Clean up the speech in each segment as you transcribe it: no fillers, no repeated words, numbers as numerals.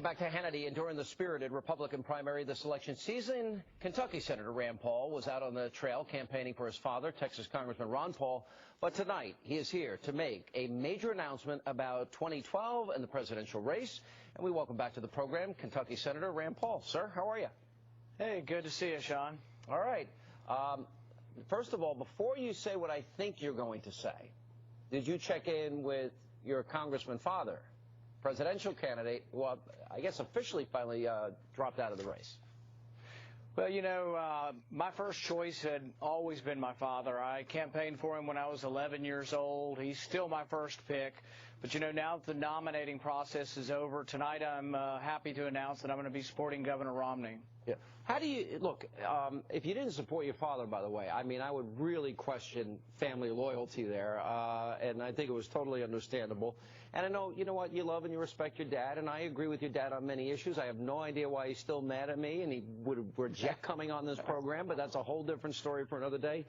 Welcome back to Hannity. And during the spirited Republican primary this election season, Kentucky Senator Rand Paul was out on the trail campaigning for his father, Texas Congressman Ron Paul. But tonight, he is here to make a major announcement about 2012 and the presidential race. And we welcome back to the program Kentucky Senator Rand Paul. Sir, how are you? Hey, good to see you, Sean. All right. First of all, before you say what I think you're going to say, did you check in with your congressman father, presidential candidate, who I guess officially finally dropped out of the race? Well, you know, my first choice had always been my father. I campaigned for him when I was 11 years old. He's still my first pick. But, you know, now that the nominating process is over, tonight I'm happy to announce that I'm going to be supporting Governor Romney. Yeah. How do you, look, if you didn't support your father, by the way, I mean, I would really question family loyalty there, and I think it was totally understandable. And I know, you know what, you love and you respect your dad, and I agree with your dad on many issues. I have no idea why he's still mad at me, and he would reject coming on this program, but that's a whole different story for another day.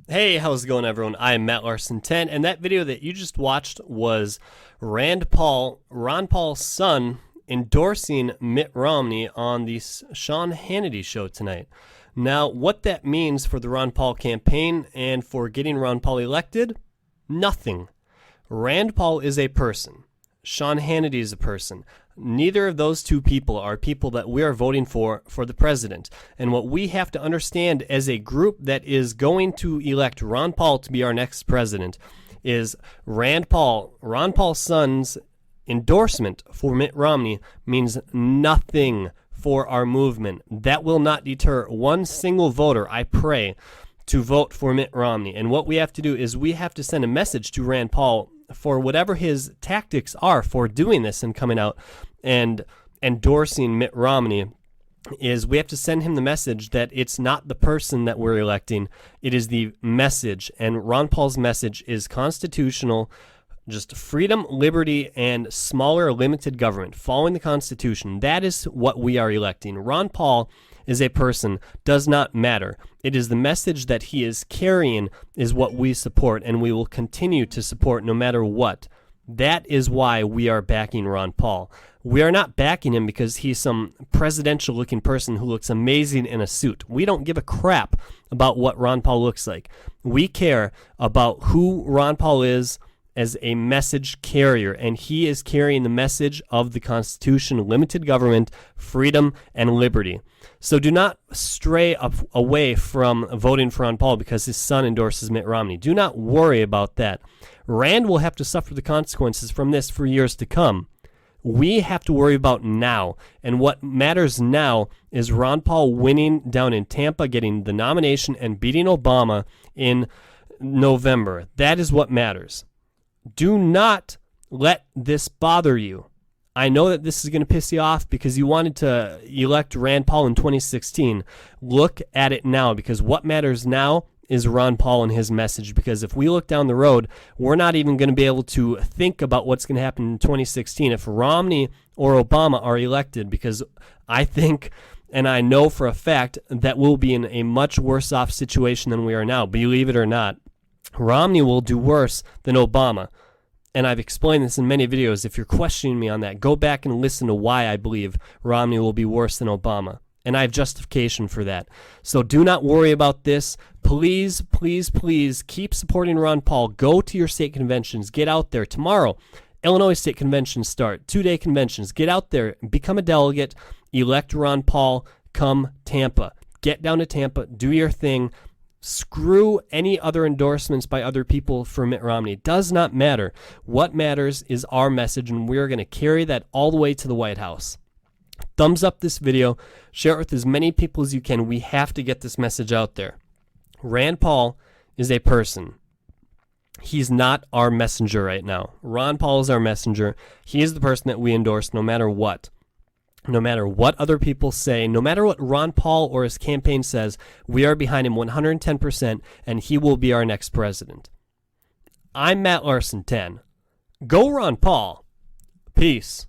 Hey, how's it going, everyone? I am Matt Larson 10, and that video that you just watched was Ron Paul's son, endorsing Mitt Romney on the Sean Hannity show tonight. Now, what that means for the Ron Paul campaign and for getting Ron Paul elected? Nothing. Rand Paul is a person. Sean Hannity is a person. Neither of those two people are people that we are voting for the president. And what we have to understand as a group that is going to elect Ron Paul to be our next president is Ron Paul's son's endorsement for Mitt Romney means nothing for our movement. That will not deter one single voter, I pray, to vote for Mitt Romney. And what we have to do is we have to send a message to Rand Paul for whatever his tactics are for doing this and coming out and endorsing Mitt Romney, is we have to send him the message that it's not the person that we're electing, it is the message. And Ron Paul's message is constitutional, just freedom, liberty, and smaller limited government, following the Constitution. That is what we are electing. Ron Paul is a person, does not matter. It is the message that he is carrying is what we support, and we will continue to support no matter what. That is why we are backing Ron Paul. We are not backing him because he's some presidential-looking person who looks amazing in a suit. We don't give a crap about what Ron Paul looks like. We care about who Ron Paul is as a message carrier, and he is carrying the message of the Constitution, limited government, freedom, and liberty. So do not stray away from voting for Ron Paul because his son endorses Mitt Romney. Do not worry about that. Rand will have to suffer the consequences from this for years to come. We have to worry about now, and what matters now is Ron Paul winning down in Tampa, getting the nomination, and beating Obama in November. That is what matters. Do not let this bother you. I know that this is going to piss you off because you wanted to elect Rand Paul in 2016. Look at it now, because what matters now is Ron Paul and his message. Because if we look down the road, we're not even going to be able to think about what's going to happen in 2016 if Romney or Obama are elected, because I think and I know for a fact that we'll be in a much worse off situation than we are now, believe it or not. Romney will do worse than Obama. And I've explained this in many videos. If you're questioning me on that, go back and listen to why I believe Romney will be worse than Obama. And I have justification for that. So do not worry about this. Please, please, please keep supporting Ron Paul. Go to your state conventions. Get out there. Tomorrow, Illinois state conventions start. 2-day conventions. Get out there. Become a delegate. Elect Ron Paul. Come Tampa. Get down to Tampa. Do your thing. Screw any other endorsements by other people for Mitt Romney. It does not matter. What matters is our message, and we're going to carry that all the way to the White House. Thumbs up this video. Share it with as many people as you can. We have to get this message out there. Rand Paul is a person. He's not our messenger right now. Ron Paul is our messenger. He is the person that we endorse no matter what. No matter what other people say, no matter what Ron Paul or his campaign says, we are behind him 110%, and he will be our next president. I'm Matt Larson 10. Go Ron Paul. Peace.